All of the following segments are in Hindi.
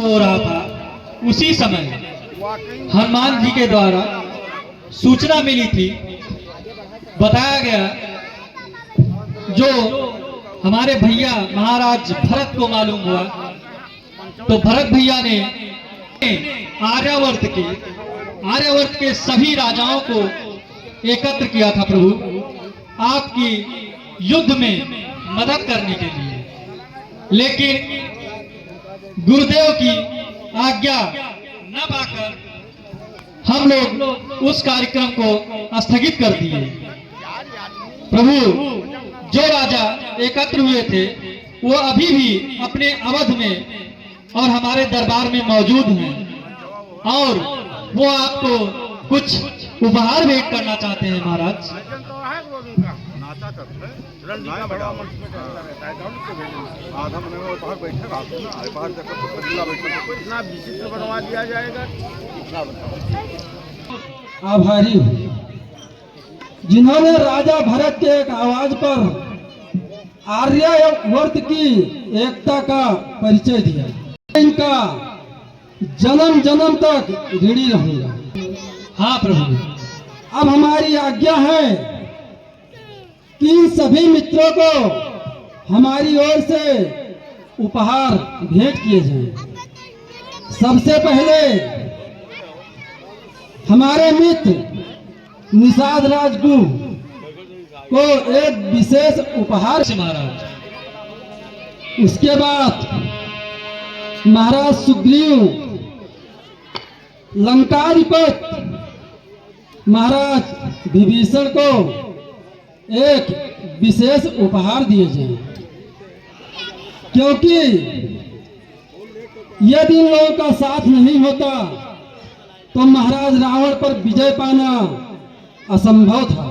हो रहा था उसी समय हनुमान जी के द्वारा सूचना मिली थी। बताया गया जो हमारे भैया महाराज भरत को मालूम हुआ तो भरत भैया ने आर्यावर्त के सभी राजाओं को एकत्र किया था प्रभु आपकी युद्ध में मदद करने के लिए। लेकिन गुरुदेव की आज्ञा न पाकर हम लोग उस कार्यक्रम को स्थगित कर दिए। प्रभु जो राजा एकत्र हुए थे वो अभी भी अपने अवध में और हमारे दरबार में मौजूद हैं और वो आपको कुछ उपहार भेंट करना चाहते हैं महाराज। आभारी हूँ जिन्होंने राजा भरत के एक आवाज पर आर्यावर्त की एकता का परिचय दिया। इनका जन्म जन्म तक ऋणी रहूंगा। हाँ प्रभु, अब हमारी आज्ञा है कि इन सभी मित्रों को हमारी ओर से उपहार भेंट किए जाएं। सबसे पहले हमारे मित्र निषाद राजगुरु को एक विशेष उपहार से महाराज। उसके बाद महाराज सुग्रीव लंकाधिपति महाराज विभीषण को एक विशेष उपहार दिए जाए, क्योंकि यदि इन लोगों का साथ नहीं होता तो महाराज रावण पर विजय पाना असंभव था।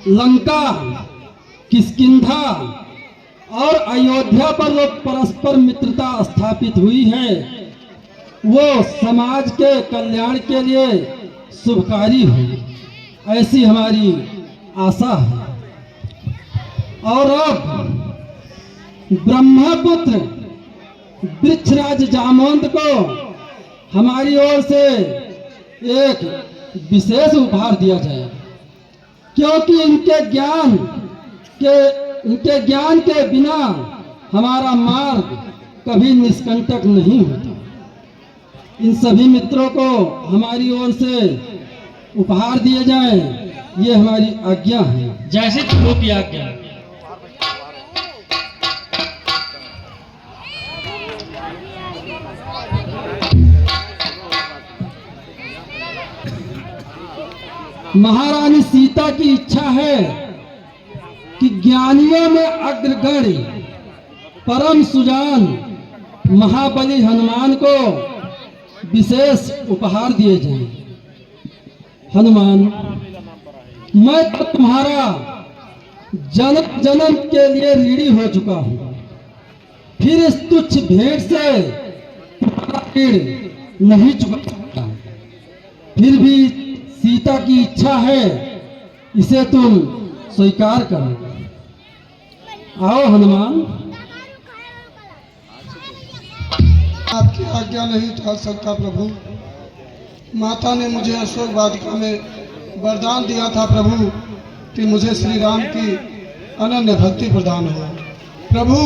लंका, किष्किंधा और अयोध्या पर जो परस्पर मित्रता स्थापित हुई है वो समाज के कल्याण के लिए शुभकारी हो, ऐसी हमारी आशा है। और अब ब्रह्मपुत्र वृक्षराज जामवंत को हमारी ओर से एक विशेष उपहार दिया जाए, क्योंकि इनके ज्ञान के बिना हमारा मार्ग कभी निष्कंटक नहीं होता। इन सभी मित्रों को हमारी ओर से उपहार दिए जाएं, ये हमारी आज्ञा है। जैसे प्रभु की आज्ञा। महारानी सीता की इच्छा है कि ज्ञानियों में अग्रगण्य परम सुजान महाबली हनुमान को विशेष उपहार दिए जाएं। हनुमान, मैं तो तुम्हारा जन्म जन्म के लिए ऋणी हो चुका हूं, फिर इस तुच्छ भेंट से तुम्हारा ऋण नहीं चुका सकता। फिर भी सीता की इच्छा है, इसे तुम स्वीकार करो। आओ हनुमान। आपकी आज्ञा नहीं टाल सकता प्रभु। माता ने मुझे अशोक वाटिका में वरदान दिया था प्रभु कि मुझे श्री राम की अनन्य भक्ति प्रदान हो। प्रभु,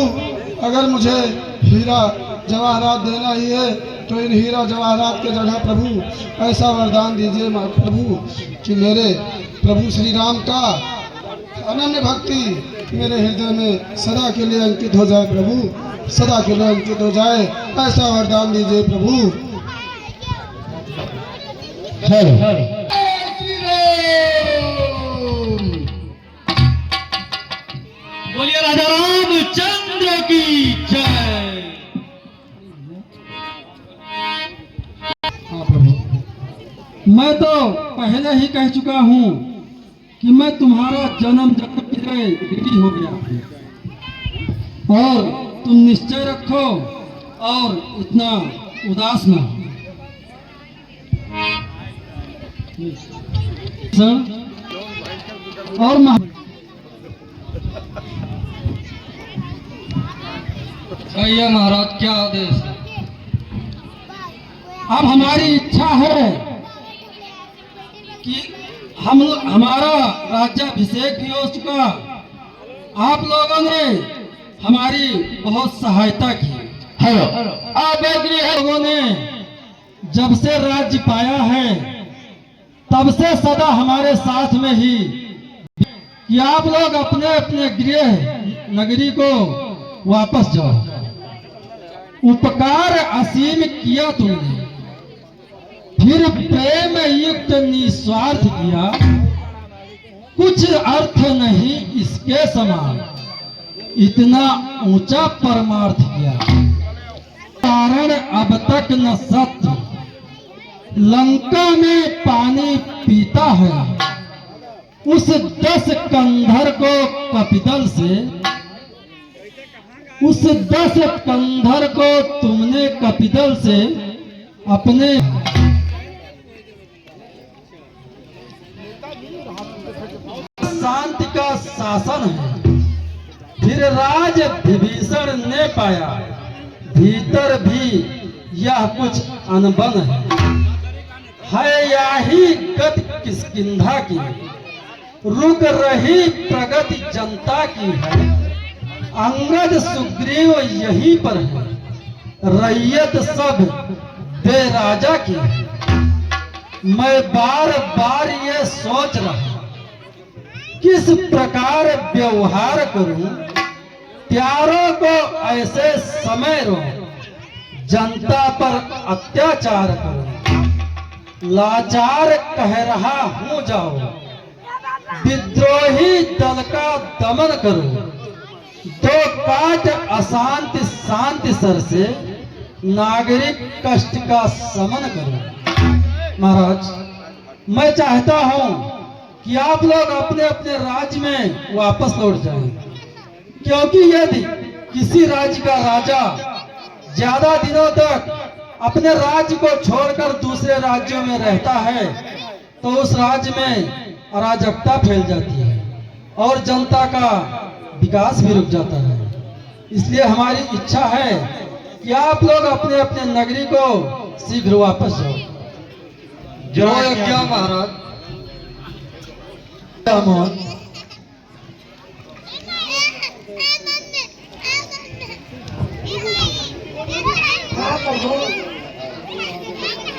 अगर मुझे हीरा जवाहरात देना ही है तो इन हीरा जवाहरात के जगह प्रभु ऐसा वरदान दीजिए प्रभु कि मेरे प्रभु श्री राम का अनन्य भक्ति मेरे हृदय में सदा के लिए अंकित हो जाए प्रभु, सदा के लिए अंकित हो जाए, ऐसा वरदान दीजिए प्रभु। बोलिए राजा रामचंद्र की जय। हाँ प्रभु, मैं तो पहले ही कह चुका हूँ कि मैं तुम्हारा जन्म जन्म के लिए ऋणी हो गया हूँ और तुम निश्चय रखो और इतना उदास न हो। और भैया महाराज क्या आदेश है? अब हमारी इच्छा है कि हमारा राज्याभिषेक भी हो चुका। आप लोगों ने हमारी बहुत सहायता की। आप लोगों ने जब से राज्य पाया है तब से सदा हमारे साथ में ही कि आप लोग अपने अपने गृह नगरी को वापस जाओ। उपकार असीम किया तुमने, फिर प्रेम युक्त निस्वार्थ किया, कुछ अर्थ नहीं इसके समान, इतना ऊंचा परमार्थ किया। कारण अब तक न सत्य लंका में पानी पीता है, उस 10 कंधर को कपिदल से, उस 10 कंधर को तुमने कपिदल से अपने शांति का शासन है। फिर राज विभीषण ने पाया, भीतर भी यह कुछ अनबन है यही गति किष्किंधा की, रुक रही प्रगति जनता की है। अंगद सुग्रीव यहीं पर है, रैयत सब बेराजा की है। मैं बार बार ये सोच रहा किस प्रकार व्यवहार करूं, प्यारों को ऐसे समय रो, जनता पर अत्याचार करूं। लाचार कह रहा हूं जाओ, विद्रोही दल का दमन करो। दो काट अशांति शांति सर से, नागरिक कष्ट का समन करो। महाराज, मैं चाहता हूं कि आप लोग अपने अपने राज्य में वापस लौट जाएं, क्योंकि यदि किसी राज्य का राजा ज्यादा दिनों तक अपने राज्य को छोड़कर दूसरे राज्यों में रहता है तो उस राज्य में अराजकता फैल जाती है और जनता का विकास भी रुक जाता है। इसलिए हमारी इच्छा है कि आप लोग अपने अपने नगरी को शीघ्र वापस जाओ। जय क्या महाराज।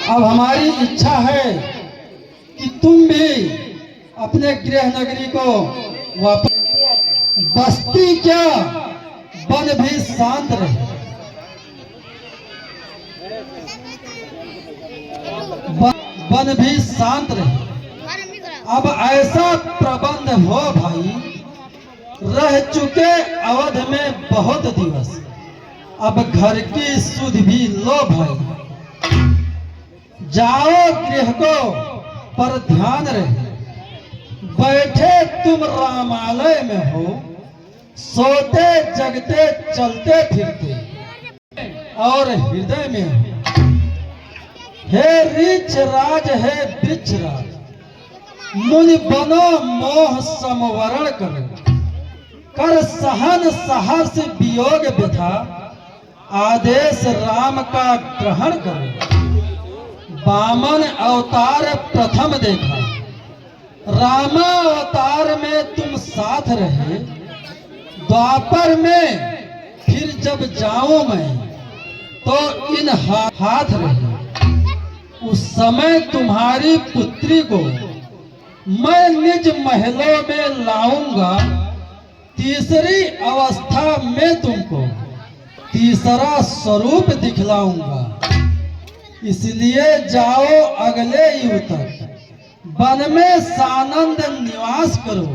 अब हमारी इच्छा है कि तुम भी अपने गृह नगरी को वापस, बस्ती क्या वन भी शांत रहे, वन भी शांत रहे। अब ऐसा प्रबंध हो भाई, रह चुके अवध में बहुत दिवस, अब घर की सुध भी लो भाई। जाओ गृह को पर ध्यान रहे, बैठे तुम रामालय में हो, सोते जगते चलते फिरते और हृदय में हो। हे ऋच राज है वृक्ष राज, मुनि बनो मोह समवरण करो। कर सहन सहर्ष वियोग व्यथा, आदेश राम का ग्रहण करो। वामन अवतार प्रथम देखा, रामा अवतार में तुम साथ रहे। द्वापर में फिर जब जाऊं मैं तो इन हाथ रहे। उस समय तुम्हारी पुत्री को मैं निज महलों में लाऊंगा। तीसरी अवस्था में तुमको तीसरा स्वरूप दिखलाऊंगा। इसलिए जाओ अगले युग तक, वन में सानंद निवास करो।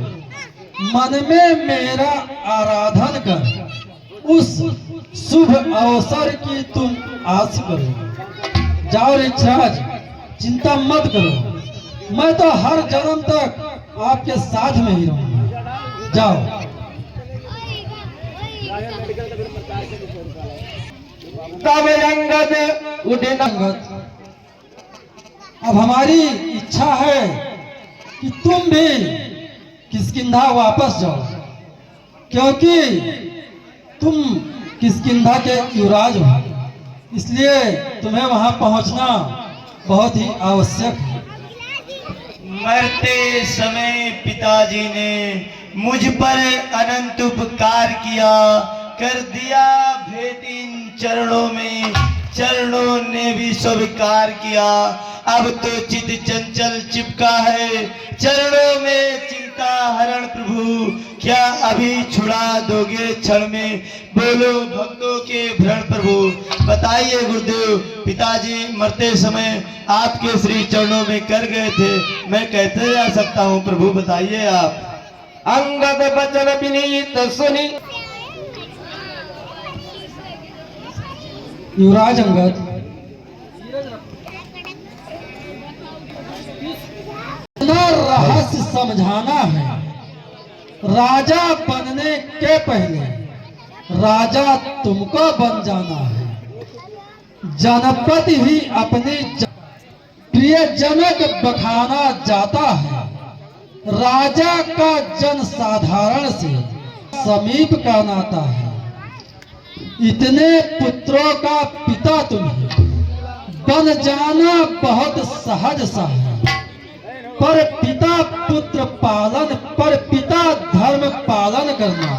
मन में मेरा आराधन कर, उस शुभ अवसर की तुम आस करो। जाओ ऋक्षराज, चिंता मत करो, मैं तो हर जन्म तक आपके साथ में ही रहूंगा। जाओ। अब हमारी इच्छा है कि तुम भी किष्किंधा वापस जाओ, क्योंकि तुम किष्किंधा के युवराज हो। इसलिए तुम्हें वहां पहुंचना बहुत ही आवश्यक है। मरते समय पिताजी ने मुझ पर अनंत उपकार किया, कर दिया भेंट इन चरणों में, चरणों ने भी स्वीकार किया। अब तो चित चंचल चिपका है चरणों में चिंता हरण प्रभु, क्या अभी छुड़ा दोगे क्षण में, बोलो भक्तों के भ्रण प्रभु। बताइए गुरुदेव, पिताजी मरते समय आपके श्री चरणों में कर गए थे, मैं कैसे जा सकता हूँ प्रभु, बताइए आप। अंगद बचन विनीत सुनी। युवराज अंगद, इतना रहस्य समझाना है। राजा बनने के पहले राजा तुमको बन जाना है। जनपद ही अपनी प्रियजनक बखाना जाता है। राजा का जन साधारण से समीप का नाता है। इतने पुत्रों का पिता तुम्हें बन जाना बहुत सहज सा है, पर पिता पुत्र पालन, पर पिता धर्म पालन करना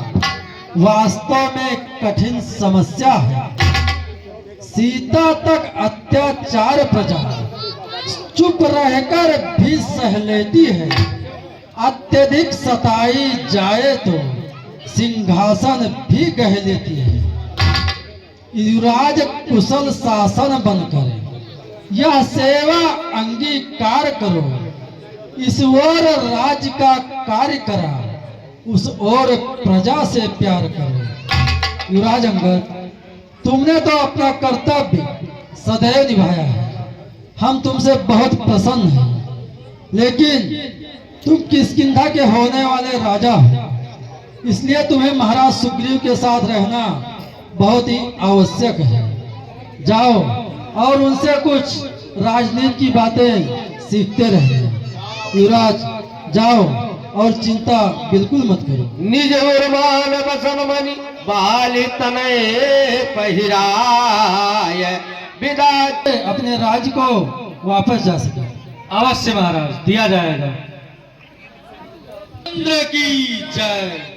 वास्तव में कठिन समस्या है। सीता तक अत्याचार प्रजा चुप रहकर भी सह लेती है। अत्यधिक सताई जाए तो सिंहासन भी गह लेती है। युवराज कुशल शासन बनकर यह सेवा अंगीकार करो। इस ओर राज्य का कार्य करा, उस ओर प्रजा से प्यार करो। युवराज अंगद, तुमने तो अपना कर्तव्य सदैव निभाया है, हम तुमसे बहुत प्रसन्न हैं। लेकिन तुम किष्किंधा के होने वाले राजा हो, इसलिए तुम्हें महाराज सुग्रीव के साथ रहना बहुत ही आवश्यक है। जाओ और उनसे कुछ राजनीति की बातें सीखते रहना। युवराज जाओ और चिंता बिल्कुल मत करो। निज उर्मान बसन मणि बाल तनय पहिराय विदा। अपने राज्य को वापस जा सके। अवश्य महाराज, दिया जाएगा। इंद्र की जय।